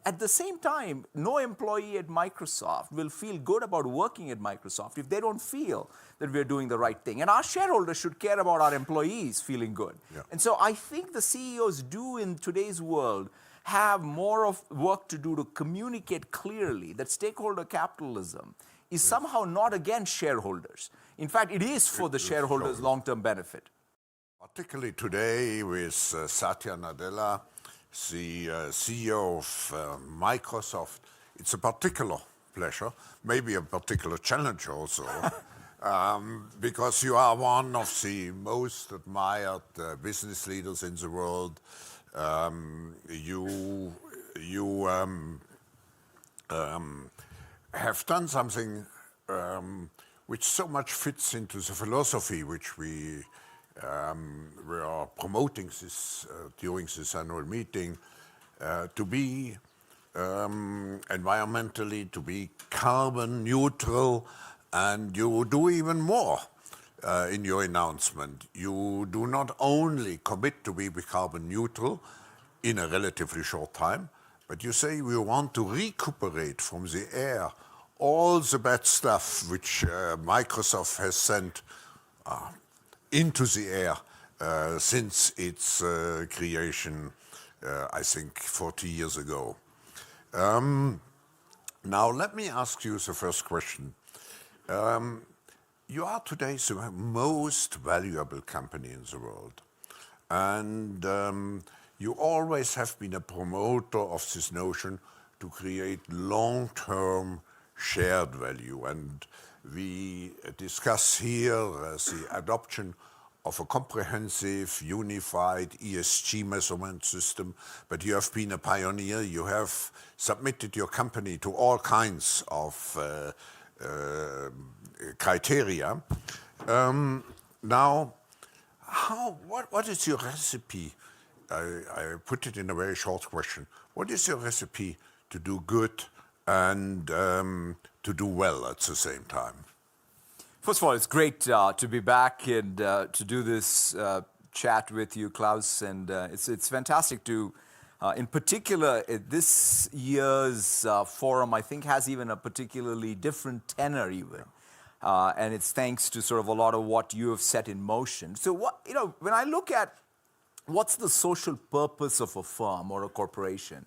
at the same time, no employee at Microsoft will feel good about working at Microsoft if they don't feel that we're doing the right thing. And our shareholders should care about our employees feeling good. Yeah. And so I think the CEOs do in today's world have more of work to do to communicate clearly that stakeholder capitalism is somehow not against shareholders. In fact, it is for the shareholders' long-term benefit. Particularly today with Satya Nadella, the CEO of Microsoft, it's a particular pleasure, maybe a particular challenge also, because you are one of the most admired business leaders in the world. You have done something which so much fits into the philosophy which we are promoting this during this annual meeting, to be environmentally, to be carbon neutral, and you do even more in your announcement. You do not only commit to be carbon neutral in a relatively short time, but you say we want to recuperate from the air all the bad stuff which Microsoft has sent into the air since its creation, I think 40 years ago. Now let me ask you the first question. You are today the most valuable company in the world, and you always have been a promoter of this notion to create long-term shared value, and we discuss here the adoption of a comprehensive, unified ESG measurement system, but you have been a pioneer. You have submitted your company to all kinds of criteria. Now, what is your recipe? I put it in a very short question. What is your recipe to do good and to do well at the same time? First of all, it's great to be back and to do this chat with you, Klaus. And it's fantastic to, in particular, this year's forum, I think, has even a particularly different tenor even. And it's thanks to sort of a lot of what you have set in motion. So when I look at what's the social purpose of a firm or a corporation,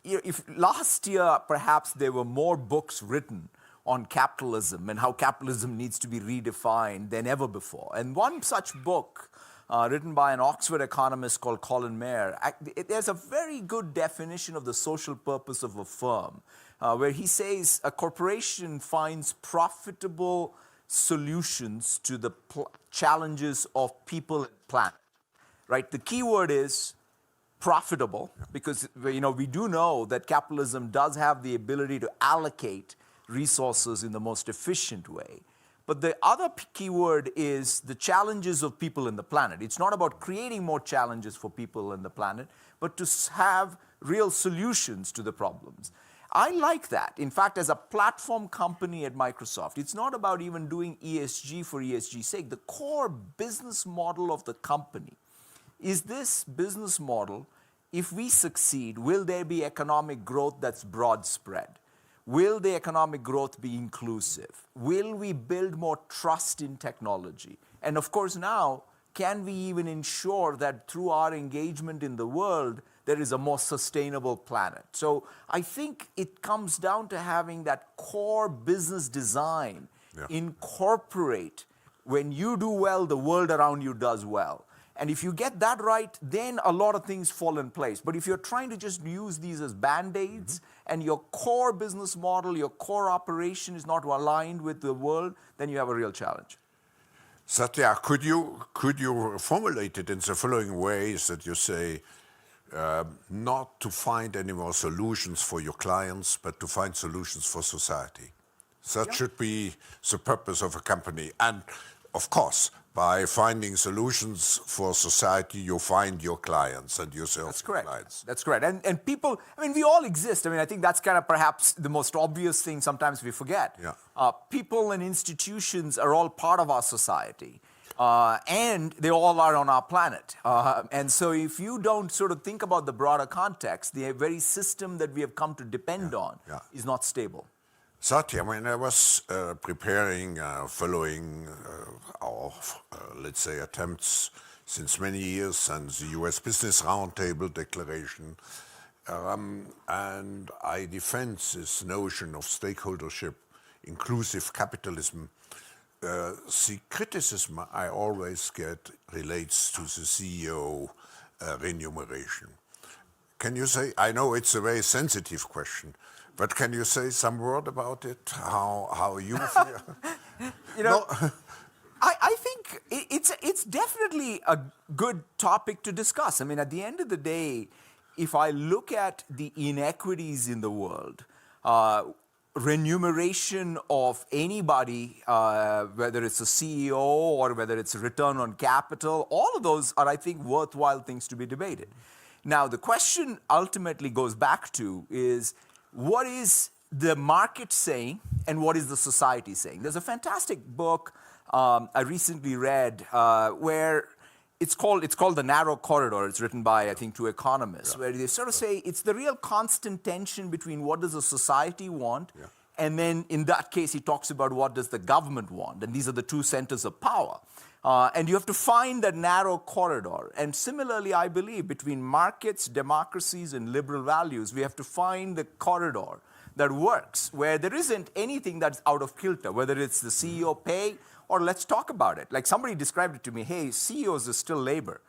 if last year, perhaps there were more books written on capitalism and how capitalism needs to be redefined than ever before. And one such book, written by an Oxford economist called Colin Mayer, there's a very good definition of the social purpose of a firm, where he says a corporation finds profitable solutions to the challenges of people and planet. Right? The key word is profitable, because we do know that capitalism does have the ability to allocate resources in the most efficient way. But the other key word is the challenges of people and the planet. It's not about creating more challenges for people and the planet, but to have real solutions to the problems. I like that. In fact, as a platform company at Microsoft, it's not about even doing ESG for ESG's sake. The core business model of the company is this business model. If we succeed, will there be economic growth that's broad spread? Will the economic growth be inclusive? Will we build more trust in technology? And of course now, can we even ensure that through our engagement in the world, there is a more sustainable planet? So I think it comes down to having that core business design incorporate, when you do well, the world around you does well. And if you get that right, then a lot of things fall in place. But if you're trying to just use these as Band-Aids, and your core business model, your core operation is not aligned with the world, then you have a real challenge. Satya, could you formulate it in the following ways, that you say, not to find any more solutions for your clients, but to find solutions for society? That should be the purpose of a company. And of course, by finding solutions for society, you find your clients and yourself. That's correct. Clients. That's correct. And people, we all exist. I think that's kind of perhaps the most obvious thing sometimes we forget. Yeah. People and institutions are all part of our society. And they all are on our planet. And so if you don't sort of think about the broader context, the very system that we have come to depend on is not stable. Satya, when I was preparing, following our, let's say, attempts since many years and the US Business Roundtable Declaration, and I defend this notion of stakeholdership, inclusive capitalism, the criticism I always get relates to the CEO remuneration. Can you say, I know it's a very sensitive question, but can you say some word about it, how you feel? I think it's definitely a good topic to discuss. I mean, at the end of the day, if I look at the inequities in the world, remuneration of anybody, whether it's a CEO or whether it's return on capital, all of those are, I think, worthwhile things to be debated. Now, the question ultimately goes back to is, what is the market saying and what is the society saying? There's a fantastic book I recently read where it's called The Narrow Corridor. It's written by, I think, two economists, where they sort of say it's the real constant tension between what does a society want, and then in that case, he talks about what does the government want, and these are the two centers of power. And you have to find that narrow corridor. And similarly, I believe, between markets, democracies, and liberal values, we have to find the corridor that works, where there isn't anything that's out of kilter, whether it's the CEO pay or let's talk about it. Like somebody described it to me, hey, CEOs is still labor.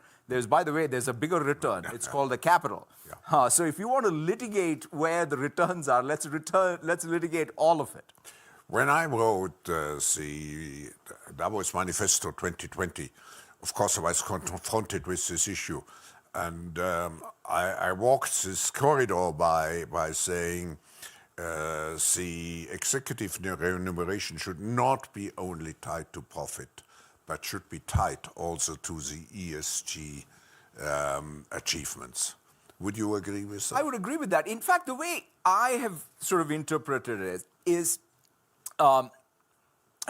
By the way, there's a bigger return. It's called the capital. So if you want to litigate where the returns are, let's litigate all of it. When I wrote the Davos Manifesto 2020, of course I was confronted with this issue. And I walked this corridor by saying the executive remuneration should not be only tied to profit, but should be tied also to the ESG achievements. Would you agree with that? I would agree with that. In fact, the way I have sort of interpreted it is,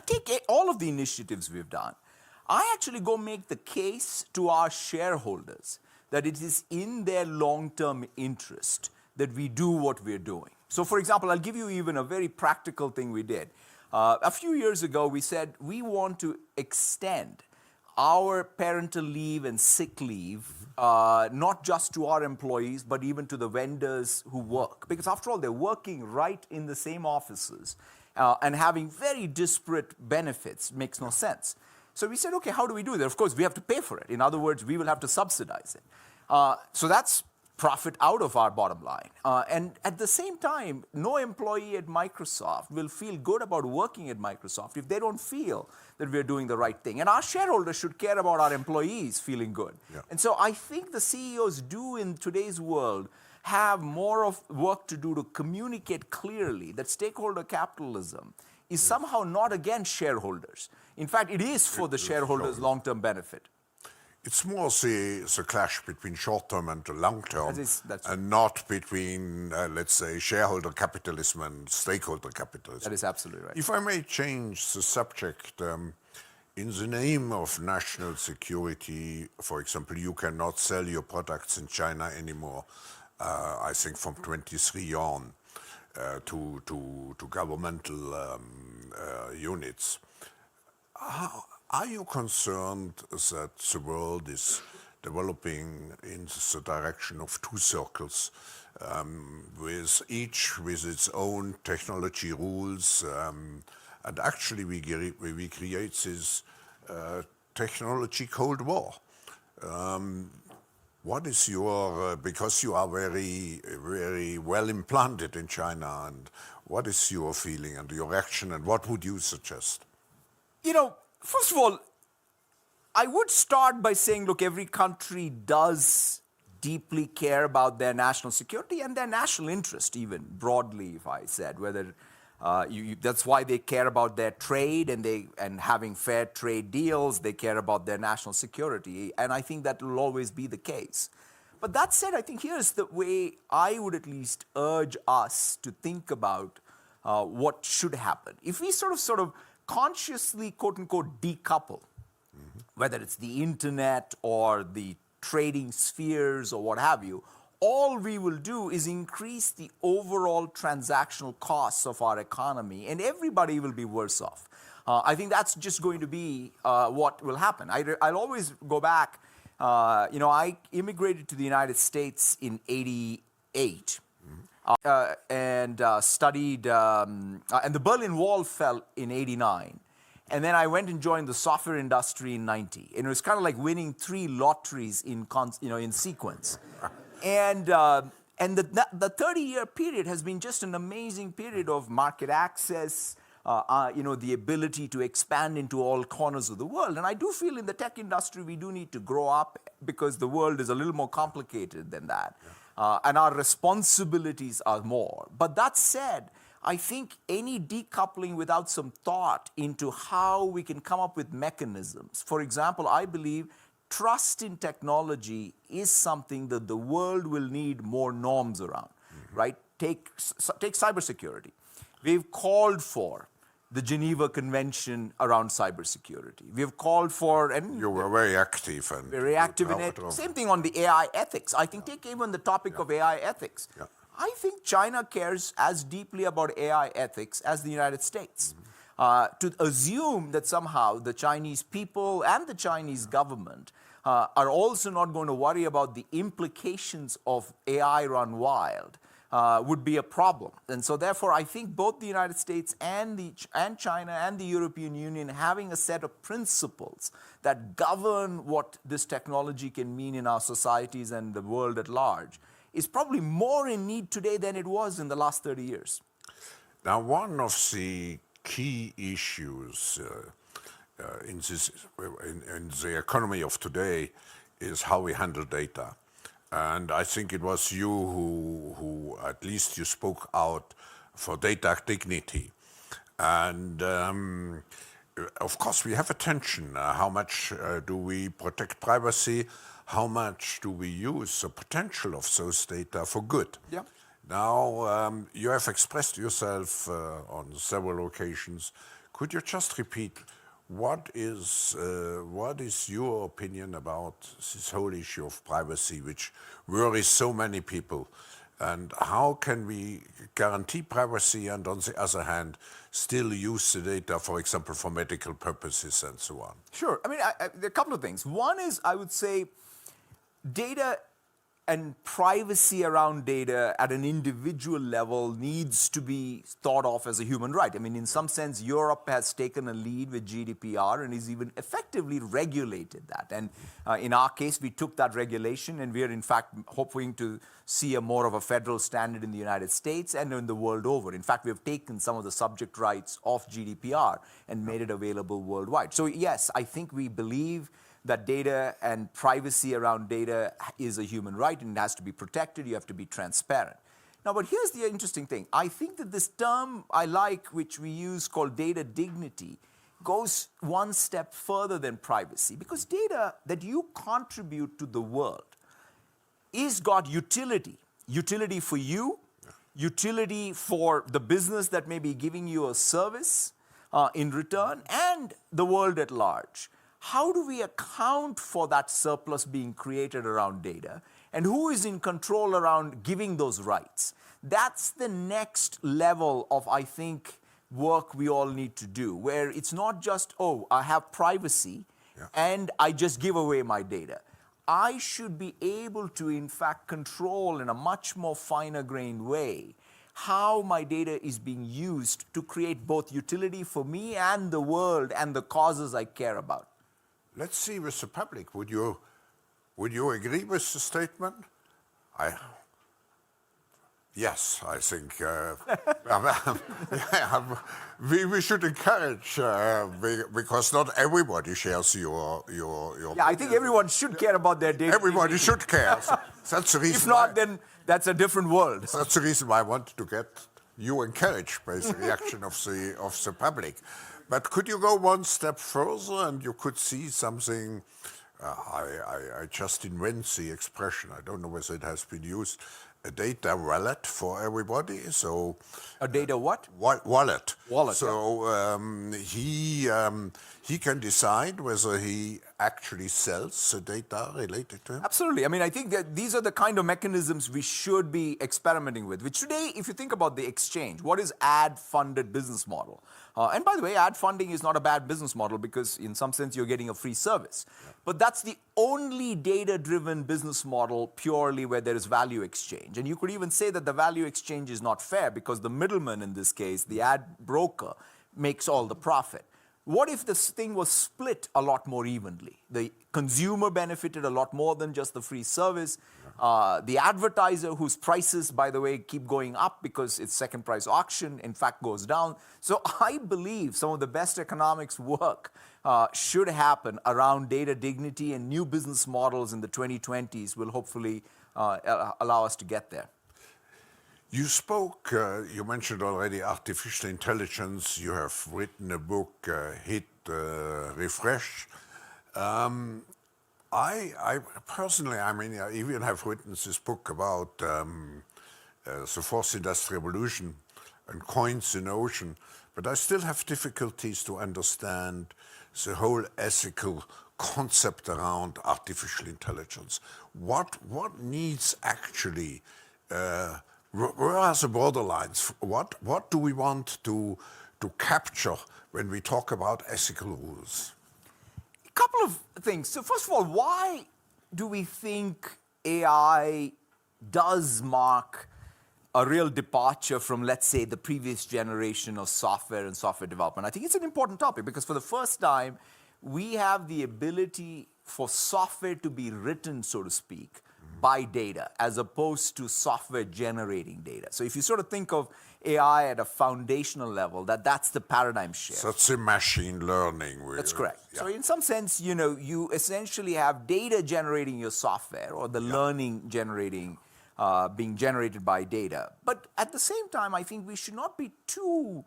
take all of the initiatives we've done. I actually go make the case to our shareholders that it is in their long-term interest that we do what we're doing. So, for example, I'll give you even a very practical thing we did. A few years ago, we said we want to extend our parental leave and sick leave, not just to our employees, but even to the vendors who work. Because after all, they're working right in the same offices and having very disparate benefits makes no sense. So we said, okay, how do we do that? Of course, we have to pay for it. In other words, we will have to subsidize it. So that's profit out of our bottom line. And at the same time, no employee at Microsoft will feel good about working at Microsoft if they don't feel that we're doing the right thing. And our shareholders should care about our employees feeling good. And so I think the CEOs do in today's world have more of work to do to communicate clearly that stakeholder capitalism is somehow not against shareholders. In fact, it is for the shareholders' long-term benefit. It's more the clash between short-term and long-term, and not between, let's say, shareholder capitalism and stakeholder capitalism. That is absolutely right. If I may change the subject, in the name of national security, for example, you cannot sell your products in China anymore, I think from 23 on, to governmental units. Are you concerned that the world is developing in the direction of two circles, with each with its own technology rules, and actually we create this technology Cold War? What is your, because you are very, very well implanted in China, and what is your feeling and your reaction, and what would you suggest? You know, first of all, I would start by saying, look, every country does deeply care about their national security and their national interest, even broadly, if I said, whether that's why they care about their trade and having fair trade deals. They care about their national security, and I think that will always be the case. But that said, I think here's the way I would at least urge us to think about what should happen. If we sort of consciously, quote unquote, decouple whether it's the internet or the trading spheres or what have you, all we will do is increase the overall transactional costs of our economy, and everybody will be worse off. I think that's just going to be what will happen. I'll always go back. I immigrated to the United States in '88 and studied, and the Berlin Wall fell in '89. And then I went and joined the software industry in '90. And it was kind of like winning 3 lotteries in sequence. And the 30-year period has been just an amazing period of market access, the ability to expand into all corners of the world. And I do feel in the tech industry we do need to grow up because the world is a little more complicated than that. And our responsibilities are more. But that said, I think any decoupling without some thought into how we can come up with mechanisms. For example, I believe trust in technology is something that the world will need more norms around, right? Take cybersecurity. We've called for the Geneva Convention around cybersecurity. We've called for, and you were very active. And very active in it. Same thing on the AI ethics. I think take even the topic of AI ethics. Yeah. I think China cares as deeply about AI ethics as the United States. To assume that somehow the Chinese people and the Chinese government are also not going to worry about the implications of AI run wild would be a problem. And so therefore, I think both the United States and China and the European Union having a set of principles that govern what this technology can mean in our societies and the world at large is probably more in need today than it was in the last 30 years. Now, one of the key issues in the economy of today is how we handle data. And I think it was you who at least you spoke out for data dignity. And of course, we have a tension. How much do we protect privacy? How much do we use the potential of those data for good? Yeah. Now, you have expressed yourself on several occasions. Could you just repeat what is your opinion about this whole issue of privacy, which worries so many people? And how can we guarantee privacy and, on the other hand, still use the data, for example, for medical purposes and so on? Sure. I mean, there are a couple of things. One is, I would say, data and privacy around data at an individual level needs to be thought of as a human right. I mean, in some sense, Europe has taken a lead with GDPR and is even effectively regulated that. And in our case, we took that regulation, and we are in fact hoping to see more of a federal standard in the United States and in the world over. In fact, we have taken some of the subject rights of GDPR and made it available worldwide. So yes, I think we believe that data and privacy around data is a human right and it has to be protected. You have to be transparent. Now, but here's the interesting thing. I think that this term I like, which we use called data dignity, goes one step further than privacy, because data that you contribute to the world is got utility. Utility for you, utility for the business that may be giving you a service in return, and the world at large. How do we account for that surplus being created around data? And who is in control around giving those rights? That's the next level of, I think, work we all need to do, where it's not just, oh, I have privacy and I just give away my data. I should be able to, in fact, control in a much more finer-grained way how my data is being used to create both utility for me and the world and the causes I care about. Let's see with the public. Would you agree with the statement? Yes, I think we should encourage because not everybody shares your. Yeah, I think everyone should care about their data. Everybody should care. That's the reason. If not, then that's a different world. That's the reason why I wanted to get you encouraged by the reaction of the public. But could you go one step further and you could see something? I just invent the expression. I don't know whether it has been used. A data wallet for everybody. So a data what? Wallet. Wallet. So he can decide whether he actually sells the data related to him? Absolutely. I mean, I think that these are the kind of mechanisms we should be experimenting with, which today, if you think about the exchange, what is ad-funded business model? And by the way, ad funding is not a bad business model because in some sense you're getting a free service. Yeah. But that's the only data-driven business model purely where there is value exchange. And you could even say that the value exchange is not fair because the middleman in this case, the ad broker, makes all the profit. What if this thing was split a lot more evenly? The consumer benefited a lot more than just the free service. The advertiser, whose prices, by the way, keep going up because it's second price auction, in fact, goes down. So I believe some of the best economics work should happen around data dignity, and new business models in the 2020s will hopefully allow us to get there. You spoke, you mentioned already artificial intelligence. You have written a book, Hit, Refresh. I personally, I mean, I even have written this book about the fourth industrial revolution and coins in ocean, but I still have difficulties to understand the whole ethical concept around artificial intelligence. What needs actually where are the borderlines? What do we want to capture when we talk about ethical rules? A couple of things. So first of all, why do we think AI does mark a real departure from, let's say, the previous generation of software and software development? I think it's an important topic because for the first time, we have the ability for software to be written, so to speak, by data, as opposed to software generating data. So if you sort of think of AI at a foundational level, that's the paradigm shift. So it's a machine learning. That's correct. Yeah. So in some sense, you essentially have data generating your software, or the learning generating, being generated by data. But at the same time, I think we should not be too,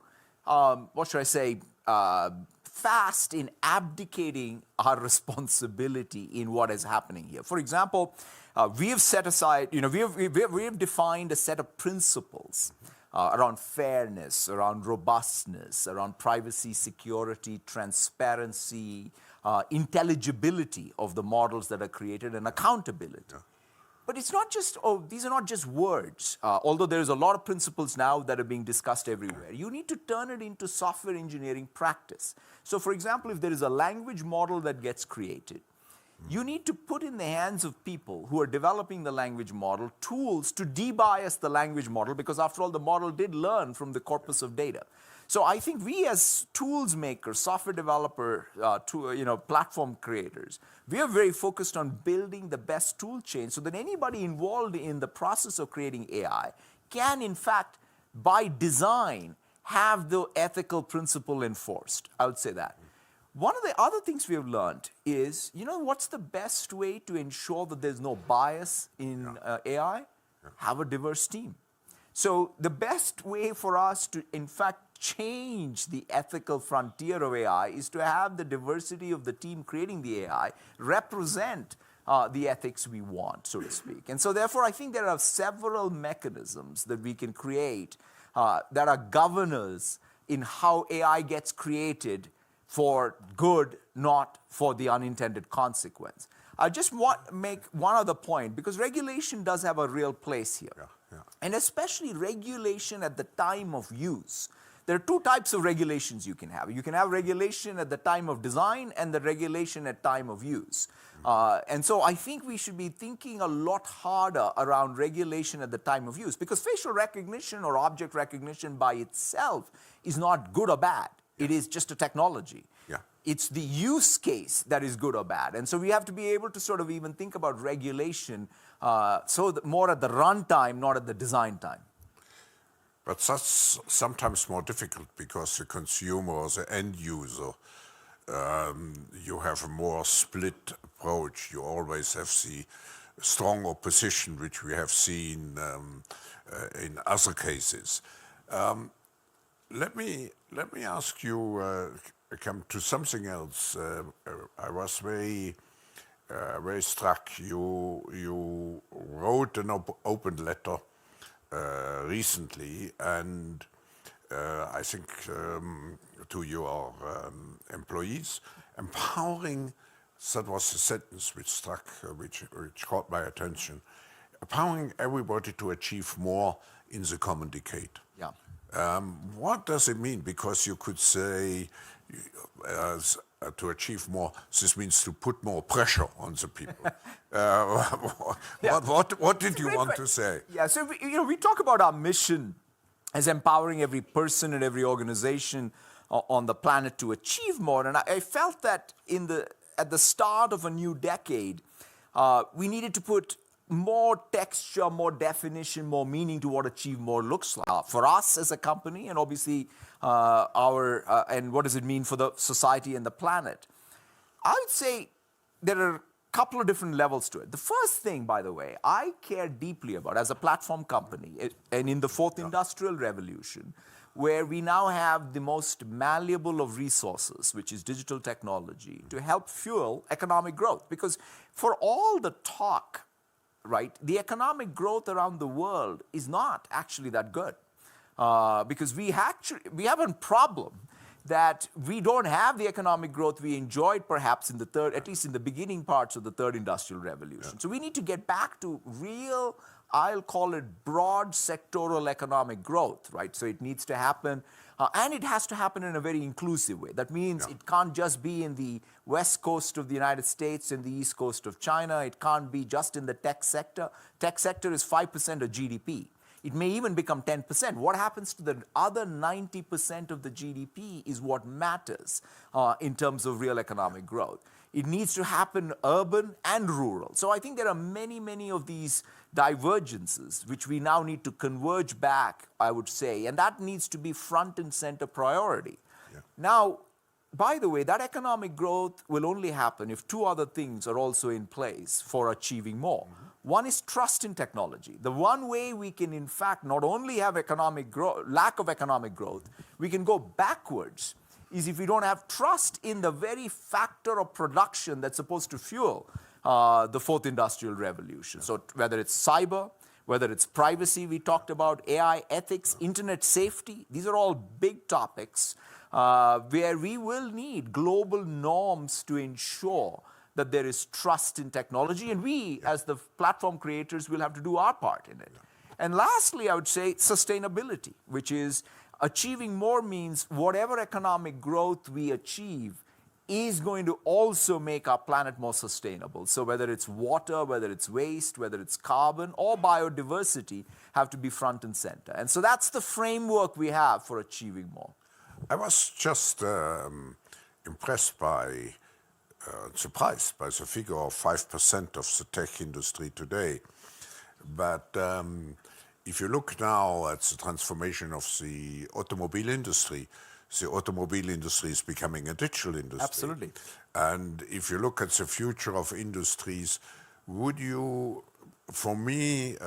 fast in abdicating our responsibility in what is happening here. For example, we have set aside, we have defined a set of principles around fairness, around robustness, around privacy, security, transparency, intelligibility of the models that are created, and accountability. Yeah. But it's not just, these are not just words. Although there's a lot of principles now that are being discussed everywhere. You need to turn it into software engineering practice. So for example, if there is a language model that gets created, you need to put in the hands of people who are developing the language model tools to debias the language model, because after all, the model did learn from the corpus of data. So I think we as tools makers, software developer, platform creators, we are very focused on building the best tool chain so that anybody involved in the process of creating AI can, in fact, by design, have the ethical principle enforced. I would say that. One of the other things we have learned is, what's the best way to ensure that there's no bias in AI? Have a diverse team. So the best way for us to, in fact, change the ethical frontier of AI is to have the diversity of the team creating the AI represent the ethics we want, so to speak. And so therefore, I think there are several mechanisms that we can create that are governors in how AI gets created for good, not for the unintended consequence. I just want to make one other point, because regulation does have a real place here. And especially regulation at the time of use. There are two types of regulations you can have. You can have regulation at the time of design and the regulation at time of use. And so I think we should be thinking a lot harder around regulation at the time of use, because facial recognition or object recognition by itself is not good or bad. It is just a technology. It's the use case that is good or bad. And so we have to be able to sort of even think about regulation more at the runtime, not at the design time. But that's sometimes more difficult because the consumer or the end user, you have a more split approach. You always have the strong opposition, which we have seen in other cases. Let me ask you, come to something else. I was very struck. You wrote an open letter recently, and I think to your employees, empowering That was a sentence which struck, which caught my attention. Empowering everybody to achieve more in the common decade. Yeah. What does it mean? Because you could say to achieve more, this means to put more pressure on the people. What did you want to say? Yeah, so we talk about our mission as empowering every person and every organization on the planet to achieve more. And I felt that at the start of a new decade, we needed to put more texture, more definition, more meaning to what achieve more looks like for us as a company, and obviously and what does it mean for the society and the planet. I would say there are a couple of different levels to it. The first thing, by the way, I care deeply about as a platform company, and in the fourth industrial revolution, where we now have the most malleable of resources, which is digital technology, to help fuel economic growth. Because for all the talk, right, the economic growth around the world is not actually that good. Because we have a problem that we don't have the economic growth we enjoyed perhaps at least in the beginning parts of the third industrial revolution. Yeah. So we need to get back to real, I'll call it broad sectoral economic growth, right? So it needs to happen, and it has to happen in a very inclusive way. That means it can't just be in the west coast of the United States and the east coast of China. It can't be just in the tech sector. Tech sector is 5% of GDP. It may even become 10%. What happens to the other 90% of the GDP is what matters in terms of real economic growth. It needs to happen urban and rural. So I think there are many, many of these divergences which we now need to converge back, I would say, and that needs to be front and center priority. Yeah. Now, by the way, that economic growth will only happen if two other things are also in place for achieving more. Mm-hmm. One is trust in technology. The one way we can, in fact, not only have lack of economic growth, we can go backwards, is if we don't have trust in the very factor of production that's supposed to fuel the fourth industrial revolution. So whether it's cyber, whether it's privacy, we talked about AI, ethics, internet safety, these are all big topics where we will need global norms to ensure that there is trust in technology, and we, as the platform creators, will have to do our part in it. And lastly, I would say sustainability, which is achieving more means whatever economic growth we achieve is going to also make our planet more sustainable. So whether it's water, whether it's waste, whether it's carbon, or biodiversity have to be front and center. And so that's the framework we have for achieving more. I was just impressed by surprised by the figure of 5% of the tech industry today. But if you look now at the transformation of the automobile industry is becoming a digital industry. Absolutely. And if you look at the future of industries, for me,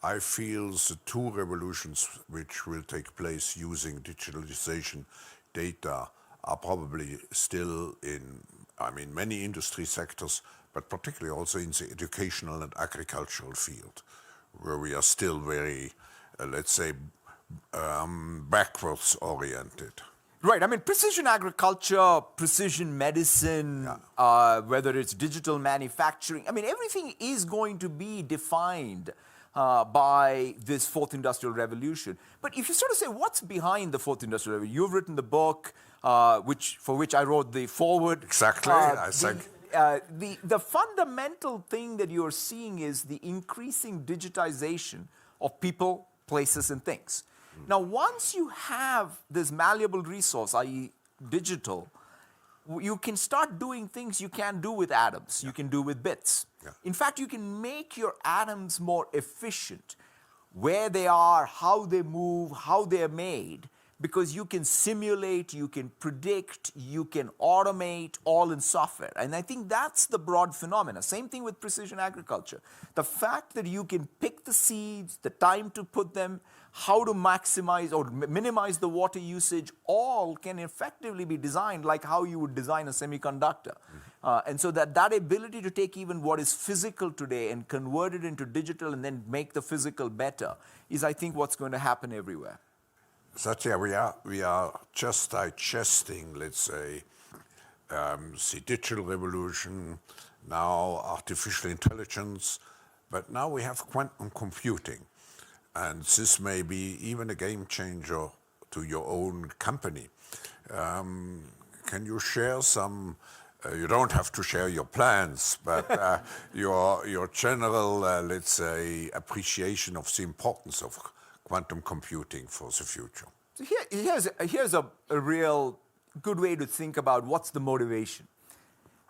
I feel the two revolutions which will take place using digitalization data are probably still in, many industry sectors, but particularly also in the educational and agricultural field, where we are still very, let's say, backwards oriented. Right. Precision agriculture, precision medicine, whether it's digital manufacturing, everything is going to be defined by this fourth industrial revolution. But if you sort of say, what's behind the fourth industrial revolution? You've written the book, for which I wrote the foreword. Exactly. The fundamental thing that you're seeing is the increasing digitization of people, places, and things. Now, once you have this malleable resource, i.e. digital, you can start doing things you can't do with atoms. You can do with bits. In fact, you can make your atoms more efficient, where they are, how they move, how they're made, because you can simulate, you can predict, you can automate, all in software. And I think that's the broad phenomena. Same thing with precision agriculture. The fact that you can pick the seeds, the time to put them, how to maximize or minimize the water usage, all can effectively be designed like how you would design a semiconductor. And so that ability to take even what is physical today and convert it into digital and then make the physical better is, I think, what's going to happen everywhere. Satya, we are just digesting, let's say, the digital revolution, now artificial intelligence, but now we have quantum computing. And this may be even a game changer to your own company. Can you share some, you don't have to share your plans, but your general, let's say, appreciation of the importance of quantum computing for the future? So here's a real good way to think about what's the motivation.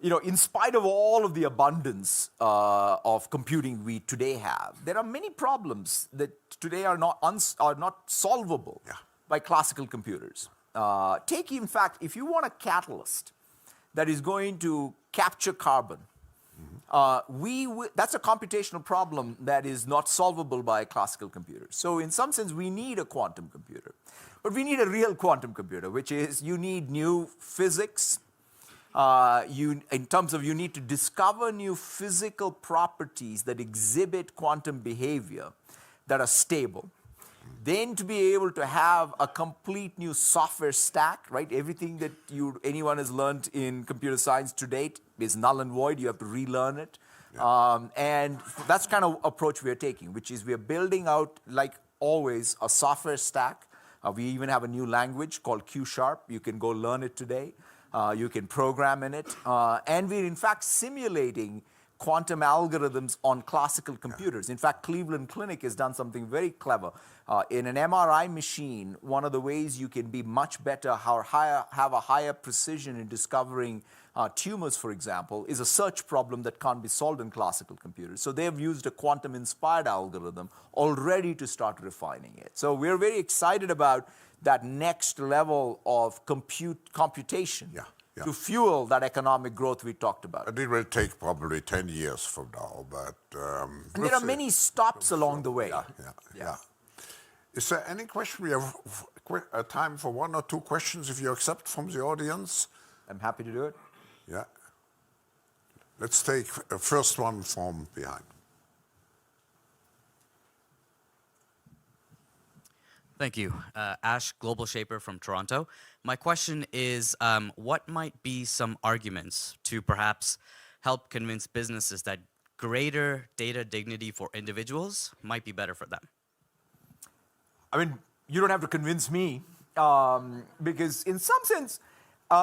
You know, in spite of all of the abundance of computing we today have, there are many problems that today are not solvable by classical computers. Take, in fact, if you want a catalyst that is going to capture carbon, that's a computational problem that is not solvable by classical computers. So in some sense, we need a quantum computer. But we need a real quantum computer, which is you need new physics. In terms of you need to discover new physical properties that exhibit quantum behavior that are stable. Then to be able to have a complete new software stack, right? Everything that anyone has learned in computer science to date is null and void. You have to relearn it. And that's kind of approach we are taking, which is we are building out, like always, a software stack. We even have a new language called Q#. You can go learn it today. You can program in it. And we're, in fact, simulating quantum algorithms on classical computers. In fact, Cleveland Clinic has done something very clever. In an MRI machine, one of the ways you can be much better, have a higher precision in discovering tumors, for example, is a search problem that can't be solved in classical computers. So they've used a quantum-inspired algorithm already to start refining it. So we're very excited about that next level of computation to fuel that economic growth we talked about. And it will take probably 10 years from now, but... and there are many stops along the way. Yeah. Is there any question? We have time for one or two questions, if you accept, from the audience. I'm happy to do it. Yeah. Let's take a first one from behind. Thank you. Ash, Global Shaper from Toronto. My question is, what might be some arguments to perhaps help convince businesses that greater data dignity for individuals might be better for them? I mean, you don't have to convince me, because in some sense,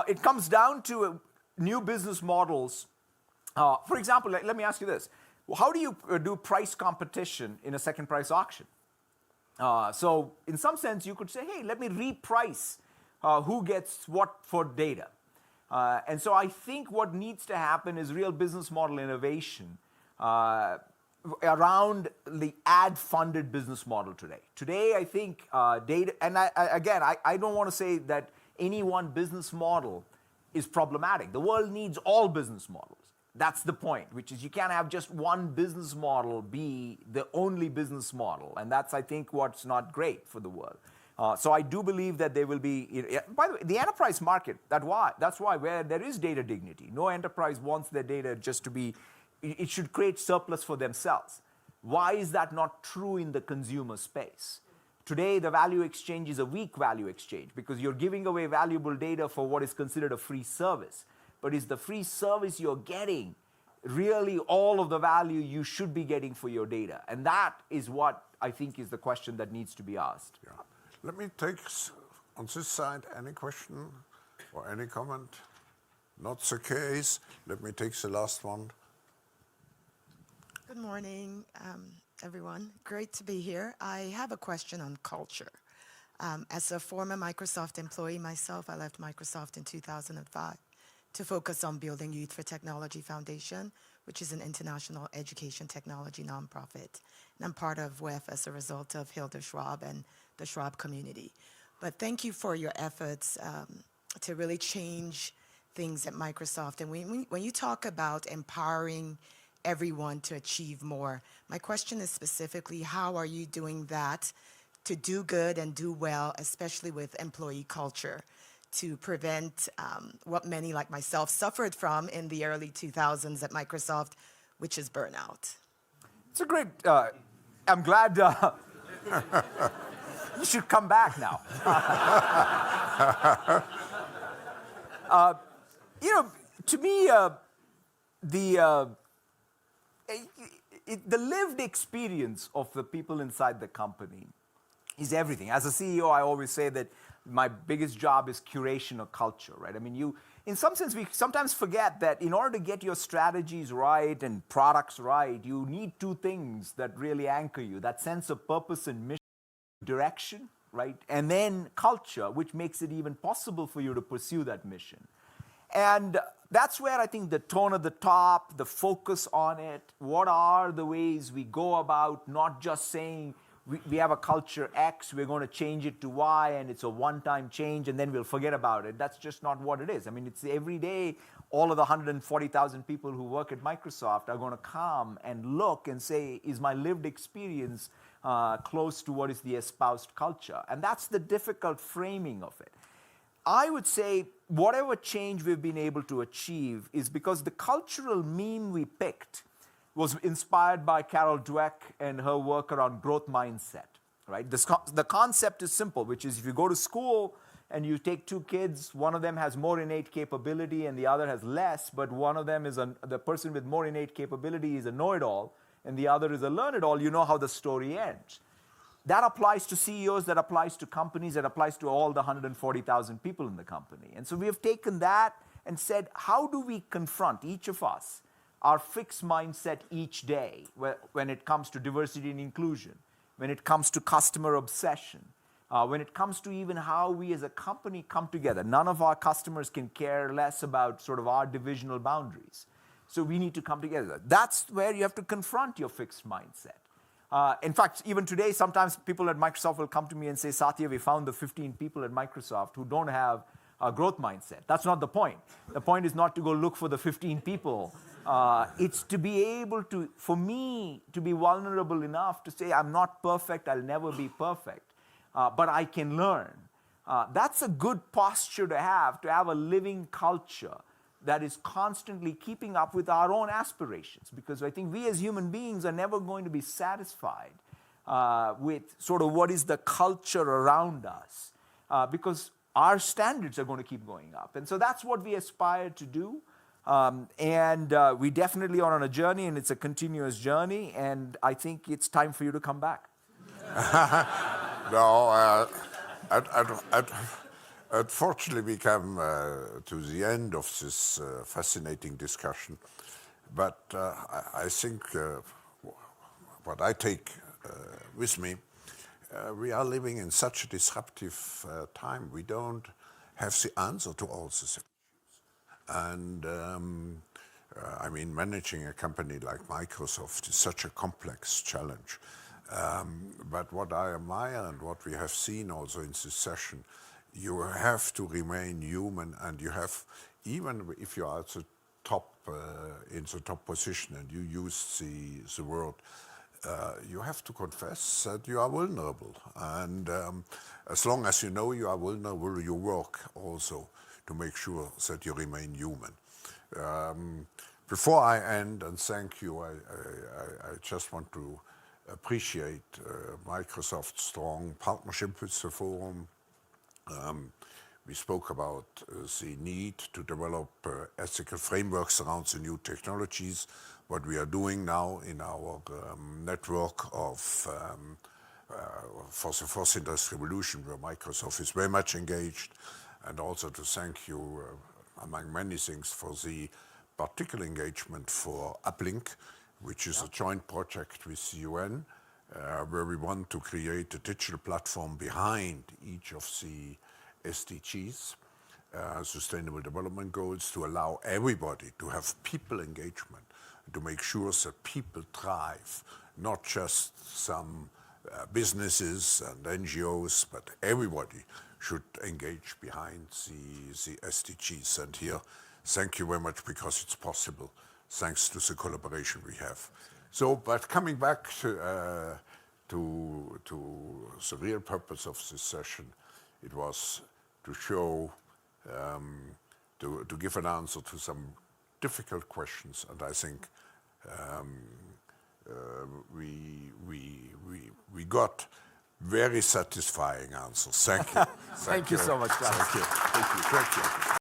it comes down to new business models. For example, let me ask you this. How do you do price competition in a second price auction? So in some sense, you could say, hey, let me reprice who gets what for data. And so I think what needs to happen is real business model innovation around the ad-funded business model today. Today, I think data, and I don't want to say that any one business model is problematic. The world needs all business models. That's the point, which is you can't have just one business model be the only business model. And that's, I think, what's not great for the world. So I do believe that there will be, by the way, the enterprise market, that's why where there is data dignity. No enterprise wants their data just to be, it should create surplus for themselves. Why is that not true in the consumer space? Today, the value exchange is a weak value exchange because you're giving away valuable data for what is considered a free service. But is the free service you're getting really all of the value you should be getting for your data? And that is what I think is the question that needs to be asked. Yeah. Let me take, on this side, any question or any comment? Not the case. Let me take the last one. Good morning, everyone. Great to be here. I have a question on culture. As a former Microsoft employee myself, I left Microsoft in 2005 to focus on building Youth for Technology Foundation, which is an international education technology nonprofit. And I'm part of WEF as a result of Hilda Schwab and the Schwab community. But thank you for your efforts to really change things at Microsoft. And when you talk about empowering everyone to achieve more, my question is specifically, how are you doing that to do good and do well, especially with employee culture, to prevent what many like myself suffered from in the early 2000s at Microsoft, which is burnout? It's a great, I'm glad you should come back now. to me, the the lived experience of the people inside the company is everything. As a CEO, I always say that my biggest job is curation of culture, right? I mean, in some sense, we sometimes forget that in order to get your strategies right and products right, you need two things that really anchor you, that sense of purpose and mission, direction, right? And then culture, which makes it even possible for you to pursue that mission. And that's where I think the tone at the top, the focus on it, what are the ways we go about not just saying we have a culture X, we're going to change it to Y, and it's a one-time change, and then we'll forget about it. That's just not what it is. I mean, it's every day, all of the 140,000 people who work at Microsoft are going to come and look and say, is my lived experience close to what is the espoused culture? And that's the difficult framing of it. I would say whatever change we've been able to achieve is because the cultural meme we picked was inspired by Carol Dweck and her work around growth mindset, right? The concept is simple, which is if you go to school and you take two kids, one of them has more innate capability and the other has less, but one of them is the person with more innate capability is a know-it-all and the other is a learn-it-all, you know how the story ends. That applies to CEOs, that applies to companies, that applies to all the 140,000 people in the company. And so we have taken that and said, how do we confront, each of us, our fixed mindset each day when it comes to diversity and inclusion, when it comes to customer obsession, when it comes to even how we as a company come together. None of our customers can care less about sort of our divisional boundaries. So we need to come together. That's where you have to confront your fixed mindset. In fact, even today, sometimes people at Microsoft will come to me and say, Satya, we found the 15 people at Microsoft who don't have a growth mindset. That's not the point. The point is not to go look for the 15 people. It's to be able to, for me, to be vulnerable enough to say, I'm not perfect, I'll never be perfect, but I can learn. That's a good posture to have a living culture that is constantly keeping up with our own aspirations. Because I think we as human beings are never going to be satisfied with sort of what is the culture around us. Because our standards are going to keep going up. And so that's what we aspire to do. We definitely are on a journey, and it's a continuous journey. And I think it's time for you to come back. No, unfortunately, we come to the end of this fascinating discussion. But I think what I take with me, we are living in such a disruptive time. We don't have the answer to all these issues. And I mean, managing a company like Microsoft is such a complex challenge. But what I admire and what we have seen also in this session, you have to remain human, and you have, even if you are at the top, in the top position and you use the word, you have to confess that you are vulnerable. And as long as you know you are vulnerable, you work also to make sure that you remain human. Before I end and thank you, I just want to appreciate Microsoft's strong partnership with the forum. We spoke about the need to develop ethical frameworks around the new technologies, what we are doing now in our network of for the fourth industrial revolution, where Microsoft is very much engaged, and also to thank you, among many things, for the particular engagement for Uplink, which is a joint project with the UN, where we want to create a digital platform behind each of the SDGs, Sustainable Development Goals, to allow everybody to have people engagement, to make sure that people thrive, not just some businesses and NGOs, but everybody should engage behind the SDGs. And here, thank you very much, because it's possible, thanks to the collaboration we have. So, but coming back to the real purpose of this session, it was to show, to give an answer to some difficult questions, and I think we got very satisfying answers. Thank you. Thank you so much, Klaus. Thank you. Thank you. Thank you.